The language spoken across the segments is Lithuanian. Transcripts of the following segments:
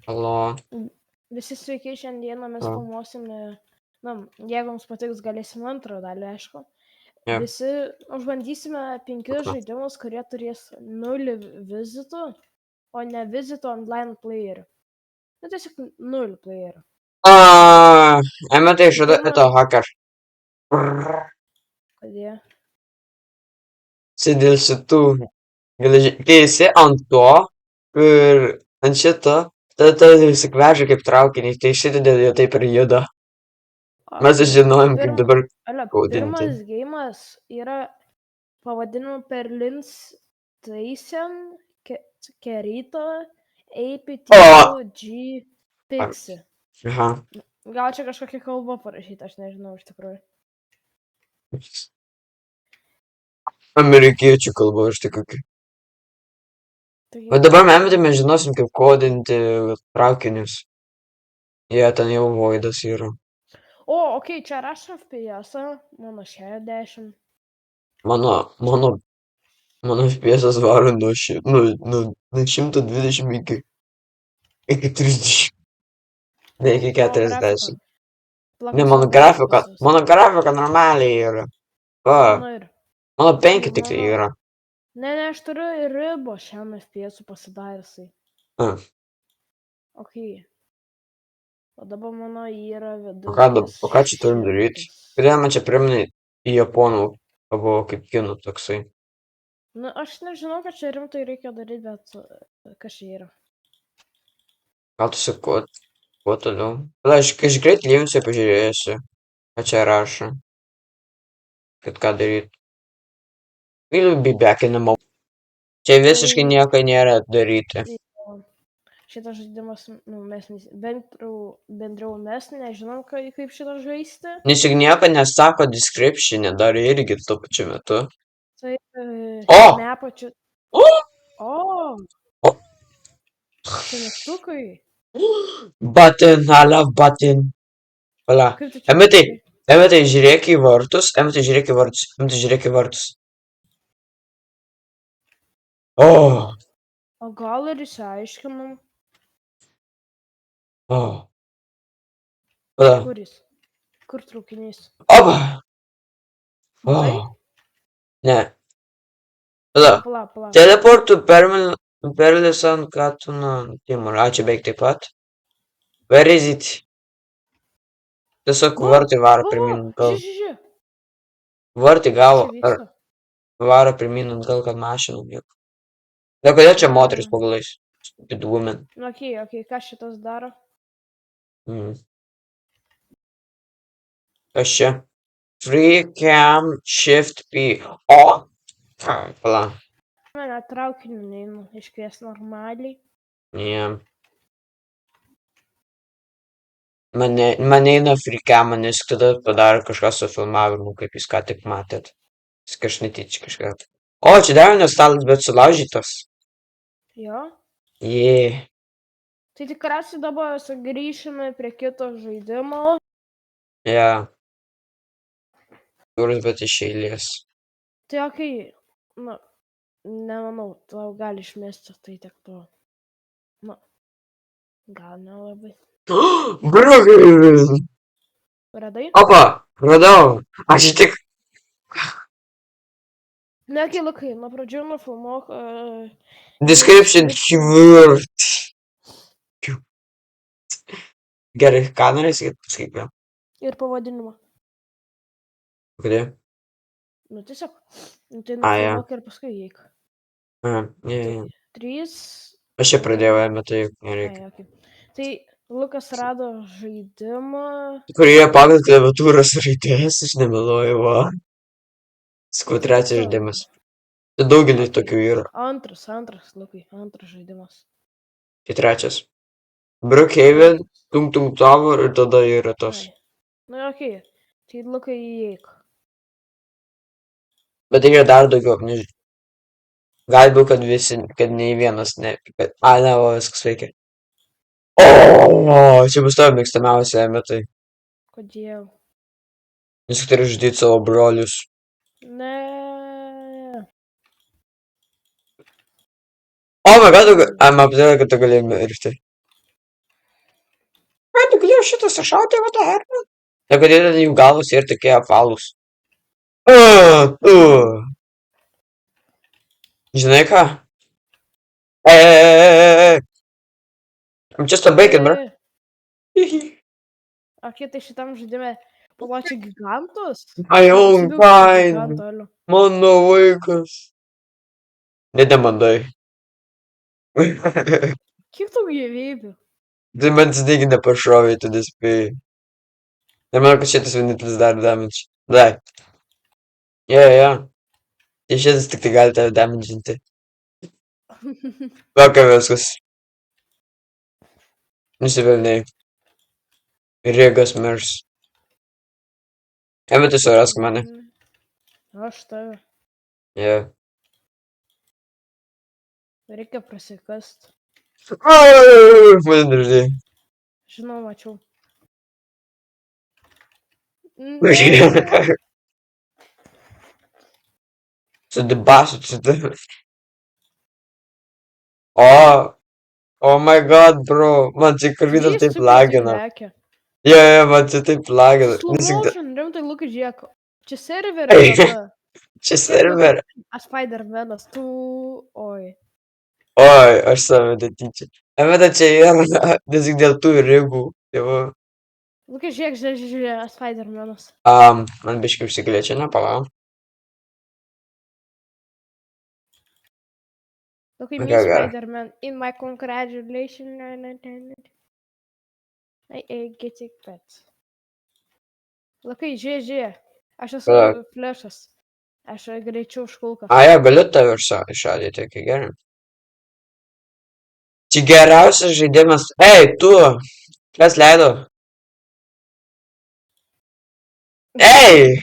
Allo. Visi sveiki, šiandieną mes O, filmuosime, jeigu mums patiks, galėsime antrą dalį, aišku. jo, Visi užbandysime 5 okno. žaidimus, kurie turės 0 vizitų, o ne vizitų online playerių. Tiesiog 0 playerių. Emma, что Pirma, это хакер. kodėl? Sėdėl šitų kai esi ant to ir ant šito, tada įsikvežia kaip traukinį, tai šitodėl jie taip ir juda. Mes Okay. žinojom, kaip dabar gaudinti. Pirmas gėjimas yra pavadinimu Perlins Thyssen Kerito O! APTUG Pixie. Aha. Gal čia kažkokia kalba parašyta, aš nežinau iš tikrųjų. Amerikiečių kalba aš tik kokia. Taigi, Bet dabar mes žinosim, kaip kodinti traukinius. Jie ten jau voidas yra. okei, čia rašo FPS, mano 60. Mano FPS varo nuo 120 iki 30. Ne, iki Tavo grafika. 40. Ne, Plak visas. mano grafika normaliai yra. Va, Mano ir. mano 5 tik Mano. yra. Ne, aš turiu ir ribą šiam FPS pasidarysai. A, Okei. O dabar mano yra o ką čia turim daryti? 100. Kodėl man čia priminė į japonų, buvo kaip kinų toksai. Aš nežinau, kad čia rimtai reikia daryti, bet kas čia yra. Gal tu sakai, kuo toliau? Tada aš greit linksai pažiūrėsiu, ką čia rašo. Kad ką daryti. Will be back in a moment. Čia visiškai nieko nėra daryti. Šitas žaidimas, mes bendriau mes nežinom, kaip šitą žaisti. Nes juk nieko nesako description'e dar irgi tuo pačiu metu. Tai O! nepačiu. O! Čia mygtukai. Button, I love button. Pala. Emitai, žiūrėk į vartus. Emitai, žiūrėk į vartus. O! O gal ir išsiaiškinam? O. Pala. Kuris? Kur traukinys? Opa! O. Matai? Ne. Pala. Pala. Teleportų perlisan Katuno Timur. Ačiū beveik taip pat. Where is it? Tiesiog vartai varo pirmin gal. Žiūrėk. Vartai gavo. Varo pirmin gal, kad mašinų nieko. Tai kodėl čia moteris pagalais? Stupid woman. Okei, ką šitas daro? Kas čia? Free cam shift P. O! Pala. Mane traukiniu neinu, iškvies normaliai. Ne. Mane eina free cam, nes tada padaro kažką su filmavimu, kaip jūs ką tik matėt. Jis kažnetyčia kažką. O, čia dar vienas stalas, bet sulaužytas. Jo? Jee. Tai tikriausiai dabar sugrįšime prie kito žaidimo. Ja. Kuris bet iš eilės. Tai okei, nemanau, tau gali išmesti, tai tiek to. Gal nelabai. Radai? Opa, radau. Aš tik. Negi, Lukai, nuo pradžių nufilmuok. Description keyword. Gerai, ką norėsi pasakyti? Ir pavadinimą. Kodėl? Tiesiog. Tai nufilmuok ir paskui įeik. Ne. 3. Aš čia pradėjau, bet tai nereikia. Tai Lukas rado žaidimą. Kurioje pagal klaviatūros raidės, aš nemeluoju, va. Sakau, trečias žaidimas. Tai daugelį tokių yra. Antras, Lukai, antras žaidimas. Tai trečias. Brookhaven, Tung Tower ir tada yra tos. Okei. Tai Lukai įeik. Bet tai yra dar daugiau, nežinau. Galbūt, kad nei vienas, ne. Ne, o viskas veikia. O, čia bus tavo mėgstamiausia metai. Kodėl? Nes turi žudyti savo brolius. Ne. O, man atrodo, kad tu gali mirti. Ai, tu galėjai šitas iššauti, va tą herną? Tai kodėl jų galvos ir tokie apvalūs? Žinai ką? Hey! I'm just a bacon, bro. Okei, tai šitam žaidime palačiai gigantus? My own Nusivilk tą kind. gigantą, alio. Mano vaikas. Nedemandai. Kiek tau gyvybių? Tai man snigi nepašovė, tu nespėjai. Nemanau, kad šitas vienintelis dar damage. Dai. Jo. Tai šitas tik tai gali tave damaginti. Vakar viskas. Nusipelnai. Rėgas mirs. Emi, tu surask mane. Aš tave. Jo. Reikia prasikast. Mane nežinai. Žinau, mačiau. Su dibasu, su Oh my god, bro. Man čia karvydas taip lagina. Jo, man čia taip lagina. Slow-motion, rimtai, Lukai, žiūrėk. Čia serveris. Čia server. Spider-Manas, tu... Oi. Oi, aš save netyčia. Emeta čia yra, nes tik dėl tų ribų. Tai va. Lukai, žiūrėk, Spider-Manas. Man biškai užsiglėčia, nepalauk. Lukai, Okay, me gerai. Spider-Man. In my congratulations. I get it pet. Lukai, žiūrėk. Aš esu flešas. Aš greičiau už kulką. Jo, galiu tave iššaudyti, tai gerai. Čia geriausias žaidimas. Ei, tu! Kas leido? Ei!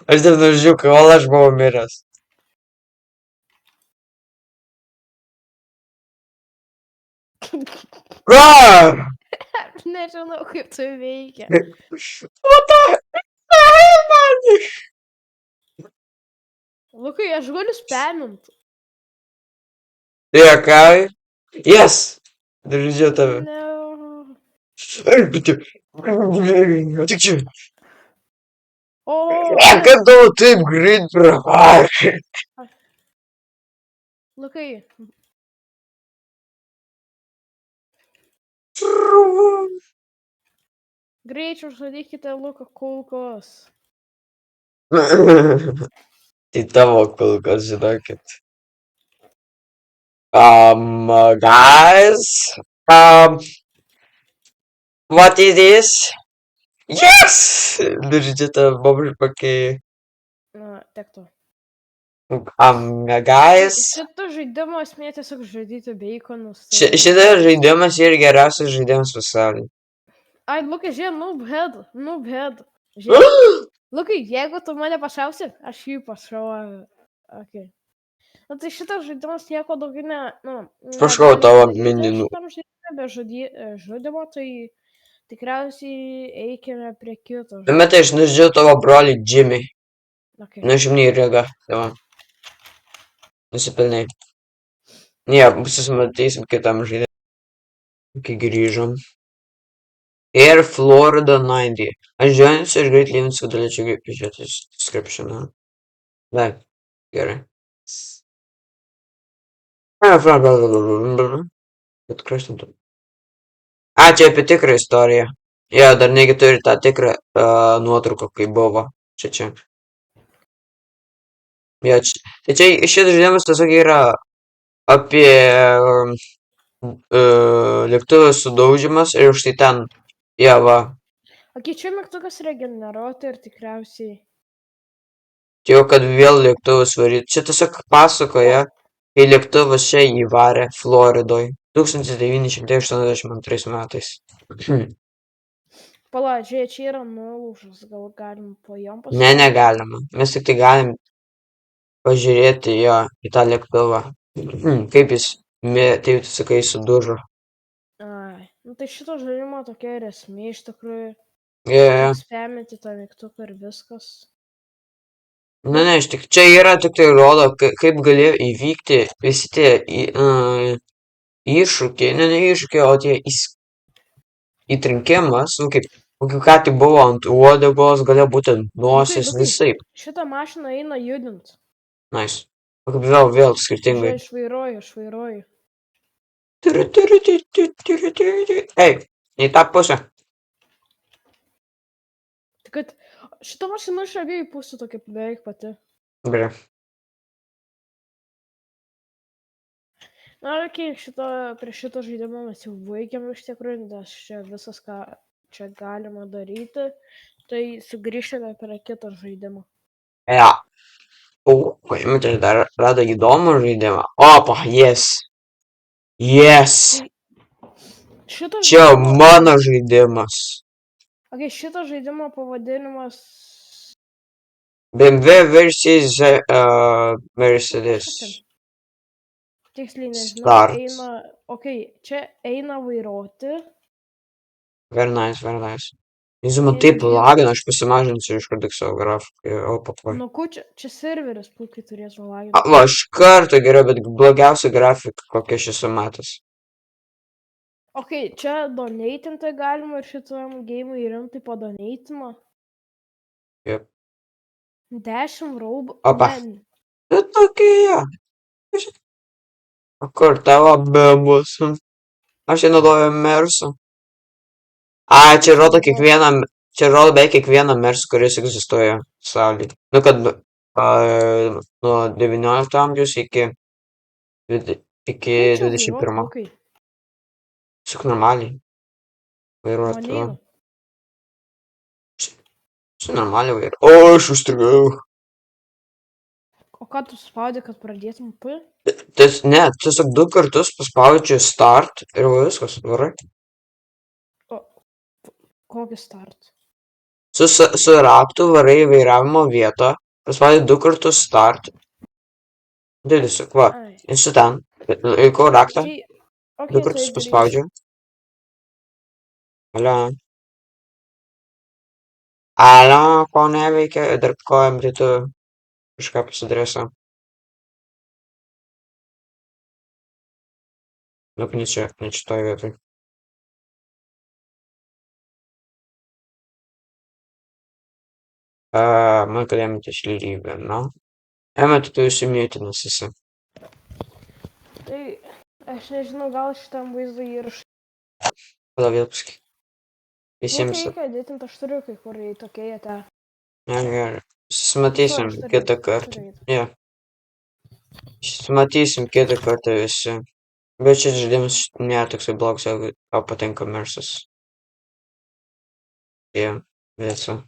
Aš taip nužiūrėjau, kol aš buvau miręs. Aš nežinau, kaip tai veikia. What the hell, man? Lukai, aš galiu spamint. Dėkai. Yes! Dar tave. No. Tik čia. O, Kaip tavo taip greit pravarė? Lukai, greičiau žudykite Luką kulkos. Tai tavo kulkos, žinokit. Guys, what is this? Yes! Držite tą bobžpakį. Na, tiek to. Guys. Šito žaidimo esmė tiesiog žudyti beikonus. Šitas žaidimas yra geriausias žaidimas pasaulyje. Ai, Lukai, žiūrėk, noobhead. Žiūrėk. Lukai, jeigu tu mane pašausi, aš jį pašausiu. Okay. Na tai šitas žaidimas nieko daugiau ne... Paškau tavo mininų. Šitam žaidimui be žudimo, tai tikriausiai eikime prie kito. Metai, aš nužudžiau tavo brolį Jimmy. Okay. Nužimnį rėgą. Nusipelnai. Ne, susimatysim kitam žaidimui. Kai grįžom. Air Florida 90. Aš žiūrėsiu ir greit lyvinsiu, kad galėčiau greit pažiūrėti descriptioną. Be, gerai. Bet kraštintų. Čia apie tikrą istoriją. Jo, dar negi turi tą tikrą nuotrauką, kai buvo. Čia. Jo, tai čia šitas žaidimas tiesiog yra apie lėktuvų sudaužimas ir štai ten. Jo, va. Ok, čia mygtukas regeneruoti ir tikriausiai. Jau, kad vėl lėktuvus varyti. Čia tiesiog pasakoja, kai lėktuvas čia įvarė Floridoj 1982 metais. Palažiai, čia yra nulūžas, gal galim po jom pasižiūrėti? Ne, negalima. Mes tik tai galim pažiūrėti jo į tą lėktuvą. Kaip jis, taip tu sakai, sudužo. Ai, nu tai šito žaidimo tokia ir esmė iš tikrųjų. Jo. Spaminti tą mygtuką ir viskas. Ne, čia yra tik tai rodo, kaip galėjo įvykti visi tie iššūkiai, ne iššūkiai, o tie įtrinkimas, nu kaip, ką tik buvo ant uodegos, galėjo būti ant nosies, Lukai, visaip. šitą mašiną eina judint. Nice. O kaip vėl skirtingai. Žiūrėjau, aš vairuoju. Ei, į tą pusę. Tik kad šita mašina iš abiejų pusių tokia beveik pati. Gerai. Na, okei, prie šito žaidimo mes jau baigėm iš tikrųjų, nes čia visas, ką čia galima daryti, tai sugrįžtame prie kito žaidimo. Ja. O, paimti dar rado įdomų žaidimą. Opa, yes. Yes. Šito Čia žaidimo... mano žaidimas. Okay, šito žaidimo pavadinimas... BMW versus Mercedes. Tiksliai nežinau, Start. eina... Okay, čia eina vairuoti. Very nice, very nice. Jis man taip lagina, aš pasimažinsiu iš karto savo grafiką. O, papai. Nu, čia serveris puikiai turės laginti. Va, iš karto geriau, bet blogiausia grafika, kokia aš esu matęs. Okay, čia donatinti galima ir šitam game'ui rimtai padonatino. Yep. 10 raubų. Opa. Tai tokie. O kur tavo bebus? Aš čia naudoju Mersą. A, čia rodo beveik kiekvieną Mersą, kuris egzistuoja pasaulyje. Nu, kad nuo 19 amžiaus iki 21. Tiesiog normaliai. Vairuoti. Su normaliai vairuoti. O, aš užstrigau. O ką tu spaudė, kad pradėtum P? Ne, tiesiog 2 kartus paspaudžiu start ir viskas, varai. Kokį start? Su raktu varai į vairavimo vietą, paspaudžiu 2 kartus start. Tiesiog, va, esu ten, laikau raktą, 2 kartus paspaudžiu. Alio, ko neveikia, dar kojam rytų kažką pasidrėsiu. Nu, ne šitoj vietoj. Man kad ėmėtės lygybę, no? Ėmėte, tu įsimėtinas esi. Tai, aš nežinau, gal šitam vaizdo įrašą. Pada vėl pasakyk. Visiems. Nu, tai reikia dėtinti, aš turiu kai kur į tokie tą. Gerai. Susimatysim kitą kartą. Jo. Susimatysim kitą kartą visi. Bet šis žaidimas nėra toksai blogas, jeigu tau patinka Mersas. Jo, visą.